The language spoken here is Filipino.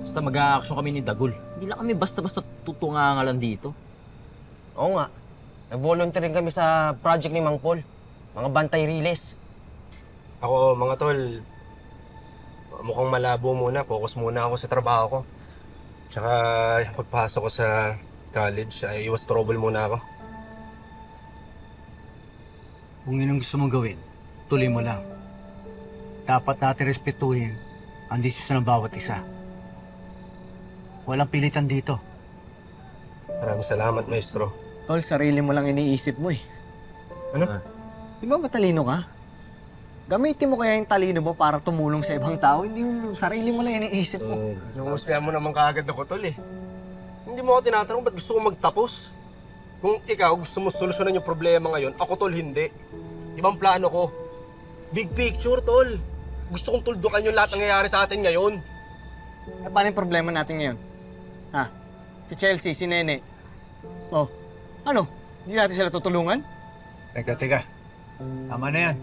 Basta mag-a-action kami ni Dagul. Hindi lang kami basta-basta tutungangalan dito. Oo nga. Nag-volunteer rin kami sa project ni Mang Paul. Mga bantay riles. Ako, mga tol, mukhang malabo muna. Focus muna ako sa trabaho ko. Tsaka, pagpasok ko sa college, ay iwas trouble muna ako. Kung yun ang gusto mong gawin, tuloy mo lang. Dapat natin respetuhin ang desisyon ng bawat isa. Walang pilitan dito. Maraming salamat, maestro. Tol, sarili mo lang iniisip mo eh. Ano? Di ba matalino ka? Gamitin mo kaya yung talino mo para tumulong sa ibang tao, hindi yung sarili mo lang iniisip mo. Nunguspihan mo naman kaagad ako, tol eh. Hindi mo ako tinatanong ba't gusto ko magtapos? Kung ikaw gusto mo solusyonan yung problema ngayon, ako tol hindi. Ibang plano ko. Big picture, tol. Gusto kong tuldukan yung lahat ng nangyayari sa atin ngayon. Eh, paano yung problema natin ngayon? Ha? Si Chelsea, si Nene. Oh, ano? Hindi natin sila tutulungan? Teka. Tama na yan.